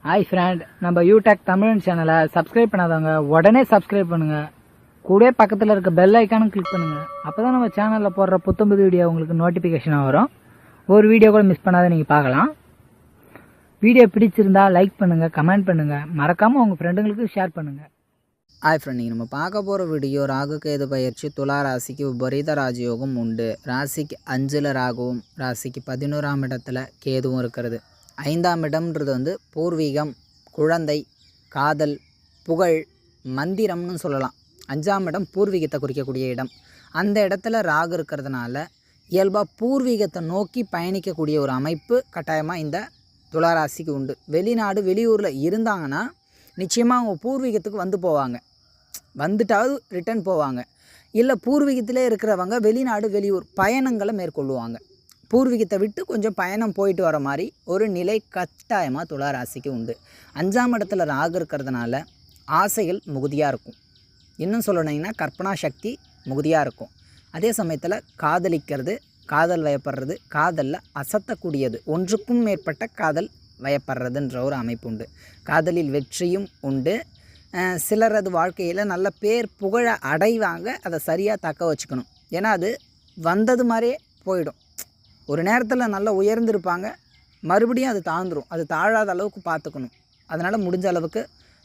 Hi friend, நம்ம யூடெக் தமிழ் சேனலை subscribe பண்ணாதவங்க உடனே சப்ஸ்கிரைப் பண்ணுங்க. கூட பக்கத்தில் இருக்க பெல் ஐக்கானும் கிளிக் பண்ணுங்க. அப்பதான் நம்ம சேனலில் போடுற புத்தம்புது வீடியோ உங்களுக்கு நோட்டிஃபிகேஷனாக வரும். ஒரு வீடியோ கூட மிஸ் பண்ணாத நீங்கள் பார்க்கலாம். வீடியோ பிடிச்சிருந்தா லைக் பண்ணுங்க, கமெண்ட் பண்ணுங்க, மறக்காம உங்க ஃப்ரெண்டுங்களுக்கு ஷேர் பண்ணுங்க. ஹாய் ஃப்ரெண்ட், நீங்கள் நம்ம பார்க்க போகிற வீடியோ ராகு கேது பயிற்சி. துலா ராசிக்கு விபரீத ராஜயோகம் உண்டு. ராசிக்கு 5ல் ராகுவும் ராசிக்கு 11ஆம் இடத்துல கேதுவும் இருக்கிறது. 5ஆம் இடம்ன்றது பூர்வீகம், குழந்தை, காதல், புகழ், மந்திரம்னு சொல்லலாம். 5ஆம் இடம் பூர்வீகத்தை குறிக்கக்கூடிய இடம். அந்த இடத்துல ராகு இருக்கிறதுனால இயல்பாக பூர்வீகத்தை நோக்கி பயணிக்கக்கூடிய ஒரு அமைப்பு கட்டாயமாக இந்த துளாராசிக்கு உண்டு. வெளிநாடு வெளியூரில் இருந்தாங்கன்னா நிச்சயமாக அவங்க பூர்வீகத்துக்கு வந்து போவாங்க, வந்துட்டாவது ரிட்டர்ன் போவாங்க. இல்லை பூர்வீகத்திலே இருக்கிறவங்க வெளிநாடு வெளியூர் பயணங்களை மேற்கொள்ளுவாங்க. பூர்வீகத்தை விட்டு கொஞ்சம் பயணம் போயிட்டு வர மாதிரி ஒரு நிலை கட்டாயமாக துளாராசிக்கு உண்டு. 5ஆம் இடத்துல ராகு இருக்கிறதுனால ஆசைகள் மிகுதியாக இருக்கும். இன்னும் சொல்லணுங்கன்னா கற்பனா சக்தி மிகுதியாக இருக்கும். அதே சமயத்தில் காதலிக்கிறது, காதல் வயப்படுறது, காதலில் அசத்தக்கூடியது, ஒன்றுக்கும் மேற்பட்ட காதல் வயப்படுறதுன்ற ஒரு அமைப்பு உண்டு. காதலில் வெற்றியும் உண்டு. சிலரது வாழ்க்கையில் நல்ல பேர் புகழ அடைவாங்க. அதை சரியாக தக்க வச்சுக்கணும். ஏன்னா அது வந்தது மாதிரியே போயிடும். ஒரு நேரத்தில் நல்லா உயர்ந்திருப்பாங்க, மறுபடியும் அது தாழ்ந்துடும். அது தாழாத அளவுக்கு பார்த்துக்கணும். அதனால் முடிஞ்ச அளவுக்கு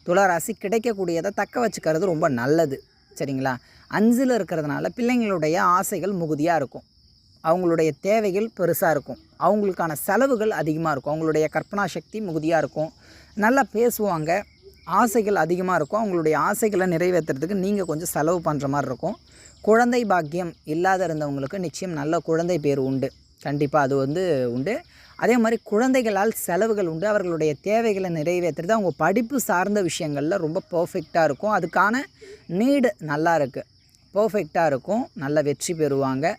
துளாராசி கிடைக்கக்கூடியதை தக்க வச்சுக்கிறது ரொம்ப நல்லது. சரிங்களா? 5ல் இருக்கிறதுனால பிள்ளைங்களுடைய ஆசைகள் மிகுதியாக இருக்கும். அவங்களுடைய தேவைகள் பெருசாக இருக்கும். அவங்களுக்கான செலவுகள் அதிகமாக இருக்கும். அவங்களுடைய கற்பனா சக்தி மிகுதியாக இருக்கும். நல்லா பேசுவாங்க. ஆசைகள் அதிகமாக இருக்கும். அவங்களுடைய ஆசைகளை நிறைவேற்றுறதுக்கு நீங்கள் கொஞ்சம் செலவு பண்ணுற மாதிரி இருக்கும். குழந்தை பாக்கியம் இல்லாத இருந்தவங்களுக்கு நிச்சயம் நல்ல குழந்தை பேர் உண்டு. கண்டிப்பாக அது உண்டு. அதே மாதிரி குழந்தைகளால் செலவுகள் உண்டு. அவர்களுடைய தேவைகளை நிறைவேற்றுறது அவங்க படிப்பு சார்ந்த விஷயங்களில் ரொம்ப பர்ஃபெக்டாக இருக்கும். அதுக்கான நீடு நல்லா இருக்குது, பர்ஃபெக்டாக இருக்கும். நல்ல வெற்றி பெறுவாங்க.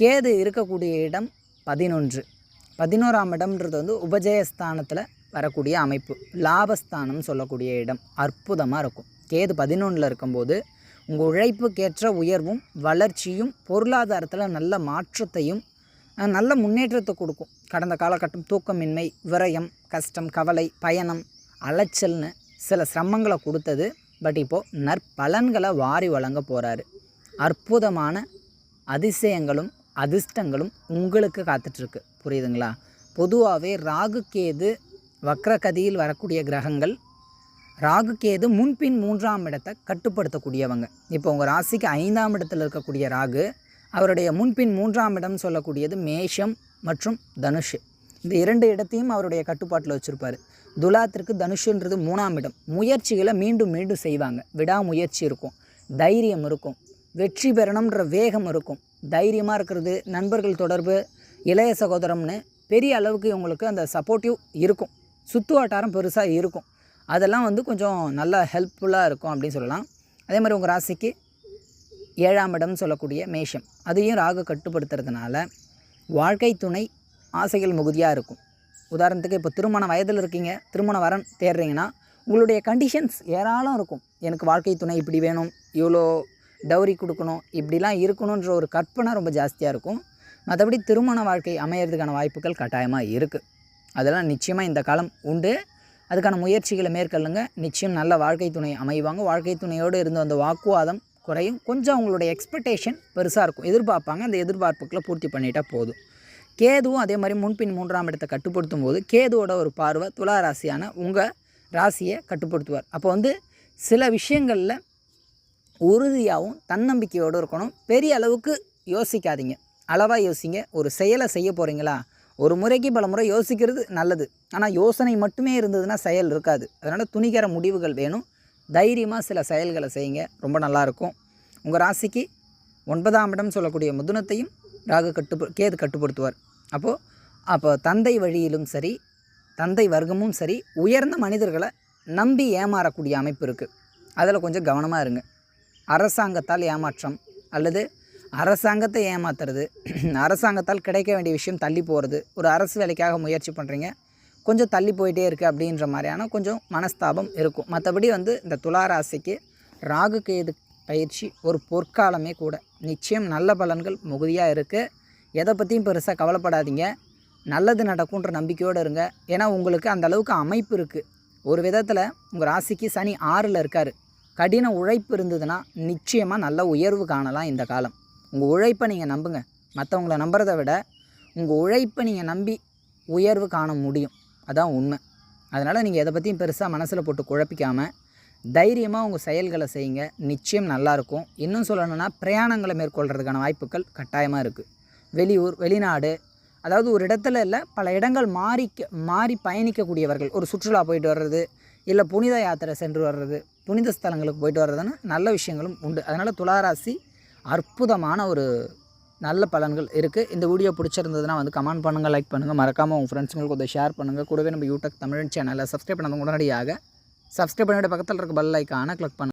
கேது இருக்கக்கூடிய இடம் 11ஆம் இடம்ன்றது உபஜயஸ்தானத்தில் வரக்கூடிய அமைப்பு, லாபஸ்தானம் சொல்லக்கூடிய இடம். அற்புதமாக இருக்கும். கேது 11ல் இருக்கும்போது உங்கள் உழைப்புக்கேற்ற உயர்வும் வளர்ச்சியும் பொருளாதாரத்தில் நல்ல மாற்றத்தையும் நல்ல முன்னேற்றத்தை கொடுக்கும். கடந்த காலகட்டம் தூக்கமின்மை, விரயம், கஷ்டம், கவலை, பயணம், அலைச்சல்னு சில சிரமங்களை கொடுத்தது. பட் இப்போது நற்பலன்களை வாரி வழங்க போகிறாரு. அற்புதமான அதிசயங்களும் அதிர்ஷ்டங்களும் உங்களுக்கு காத்துட்ருக்கு. புரியுதுங்களா? பொதுவாகவே ராகு கேது வக்ரகதியில் வரக்கூடிய கிரகங்கள். ராகு கேது முன்பின் 3ஆம் இடத்தை கட்டுப்படுத்தக்கூடியவங்க. இப்போ உங்கள் ராசிக்கு 5ஆம் இடத்தில் இருக்கக்கூடிய ராகு அவருடைய முன்பின் 3ஆம் இடம் சொல்லக்கூடியது மேஷம் மற்றும் தனுஷு. இந்த 2 இடத்தையும் அவருடைய கட்டுப்பாட்டில் வச்சுருப்பார். துலாத்திற்கு தனுஷுன்றது 3ஆம் இடம். முயற்சிகளை மீண்டும் மீண்டும் செய்வாங்க. விடாமுயற்சி இருக்கும், தைரியம் இருக்கும், வெற்றி பெறணுன்ற வேகம் இருக்கும். தைரியமாக இருக்கிறது, நண்பர்கள் தொடர்பு, இளைய சகோதரம்னு பெரிய அளவுக்கு இவங்களுக்கு அந்த சப்போர்ட்டிவ் இருக்கும். சுற்று வட்டாரம் பெருசாக இருக்கும். அதெல்லாம் கொஞ்சம் நல்லா ஹெல்ப்ஃபுல்லாக இருக்கும் அப்படின்னு சொல்லலாம். அதே மாதிரி உங்கள் ராசிக்கு 7ஆம் இடம் சொல்லக்கூடிய மேஷம், அதையும் ராகு கட்டுப்படுத்துறதுனால வாழ்க்கை துணை ஆசைகள் மிகுதியாக இருக்கும். உதாரணத்துக்கு இப்போ திருமண வயதில் இருக்கீங்க, திருமண வரன் தேடுறீங்கன்னா உங்களுடைய கண்டிஷன்ஸ் ஏராளம் இருக்கும். எனக்கு வாழ்க்கை துணை இப்படி வேணும், இவ்வளோ டவுரி கொடுக்கணும், இப்படிலாம் இருக்கணுன்ற ஒரு கற்பனை ரொம்ப ஜாஸ்தியாக இருக்கும். மற்றபடி திருமண வாழ்க்கை அமையிறதுக்கான வாய்ப்புகள் கட்டாயமாக இருக்குது. அதெல்லாம் நிச்சயமாக இந்த காலம் உண்டு. அதுக்கான முயற்சிகளை மேற்கொள்ளுங்க. நிச்சயம் நல்ல வாழ்க்கை துணை அமைவாங்க. வாழ்க்கை துணையோடு இருந்த அந்த வாக்குவாதம் குறையும். கொஞ்சம் அவங்களுடைய எக்ஸ்பெக்டேஷன் பெருசாக இருக்கும், எதிர்பார்ப்பாங்க. அந்த எதிர்பார்ப்புகளை பூர்த்தி பண்ணிட்டால் போதும். கேதுவும் அதே மாதிரி முன்பின் 3ஆம் இடத்தை கட்டுப்படுத்தும் போது கேதுவோட ஒரு பார்வை துலா ராசியான உங்கள் ராசியை கட்டுப்படுத்துவார். அப்போ சில விஷயங்களில் உறுதியாகவும் தன்னம்பிக்கையோடு இருக்கணும். பெரிய அளவுக்கு யோசிக்காதீங்க, அளவாக யோசிங்க. ஒரு செயலை செய்ய போகிறீங்களா, ஒரு முறைக்கு பல முறை யோசிக்கிறது நல்லது. ஆனால் யோசனை மட்டுமே இருந்ததுன்னா செயல் இருக்காது. அதனால் துணிகர முடிவுகள் வேணும். தைரியமாக சில செயல்களை செய்யுங்க, ரொம்ப நல்லாயிருக்கும். உங்கள் ராசிக்கு 9ஆம் இடம் சொல்லக்கூடிய மிதுனத்தையும் ராகு கேது கட்டுப்படுத்துவார். அப்போ தந்தை வழியிலும் சரி, தந்தை வர்க்கமும் சரி, உயர்ந்த மனிதர்களை நம்பி ஏமாறக்கூடிய அமைப்பு இருக்குது. அதில் கொஞ்சம் கவனமாக இருங்க. அரசாங்கத்தால் ஏமாற்றம் அல்லது அரசாங்கத்தை ஏமாத்துறது, அரசாங்கத்தால் கிடைக்க வேண்டிய விஷயம் தள்ளி போகிறது, ஒரு அரசு வேலைக்காக முயற்சி பண்ணுறீங்க, கொஞ்சம் தள்ளி போயிட்டே இருக்குது அப்படின்ற மாதிரியான கொஞ்சம் மனஸ்தாபம் இருக்கும். மற்றபடி இந்த துளாராசிக்கு ராகு கேது பயிற்சி ஒரு பொற்காலமே கூட. நிச்சயம் நல்ல பலன்கள் மிகுதியாக இருக்குது. எதை பற்றியும் பெருசாக கவலைப்படாதீங்க. நல்லது நடக்கும்ன்ற நம்பிக்கையோடு இருங்க. ஏன்னா உங்களுக்கு அந்த அளவுக்கு அமைப்பு இருக்குது. ஒரு விதத்தில் உங்கள் ராசிக்கு சனி 6ல் இருக்கார். கடின உழைப்பு இருந்ததுன்னா நிச்சயமாக நல்ல உயர்வு காணலாம் இந்த காலம். உங்கள் உழைப்பை நீங்கள் நம்புங்க. மற்றவங்கள நம்புறதை விட உங்கள் உழைப்பை நீங்கள் நம்பி உயர்வு காண முடியும். அதான் உண்மை. அதனால் நீங்கள் எதை பற்றியும் பெருசாக மனசில் போட்டு குழப்பிக்காமல் தைரியமாக உங்கள் செயல்களை செய்யுங்க. நிச்சயம் நல்லாயிருக்கும். இன்னும் சொல்லணுன்னா பிரயாணங்களை மேற்கொள்கிறதுக்கான வாய்ப்புகள் கட்டாயமாக இருக்குது. வெளியூர், வெளிநாடு, அதாவது ஒரு இடத்துல இல்லை பல இடங்கள் மாறி பயணிக்கக்கூடியவர்கள், ஒரு சுற்றுலா போயிட்டு வர்றது, இல்லை புனித யாத்திரை சென்று வர்றது, புனித ஸ்தலங்களுக்கு போயிட்டு வர்றதுன்னு நல்ல விஷயங்களும் உண்டு. அதனால் துளாராசி அற்புதமான ஒரு நல்ல பலன்கள் இருக்குது. இந்த வீடியோ பிடிச்சிருந்ததுன்னா கமெண்ட் பண்ணுங்கள், லைக் பண்ணுங்கள், மறக்காமல் உங்கள் ஃப்ரெண்ட்ஸுங்களுக்கு கொஞ்சம் ஷேர் பண்ணுங்கள். கூடவே நம்ம யூடியூப் தமிழ் சேனலை சப்ஸ்கிரைப் பண்ணாதவங்க உடனடியாக சப்ஸ்கிரைப் பண்ணிவிட்டு பக்கத்தில் இருக்க பெல் ஐக்கானை கிளிக் பண்ணுங்கள்.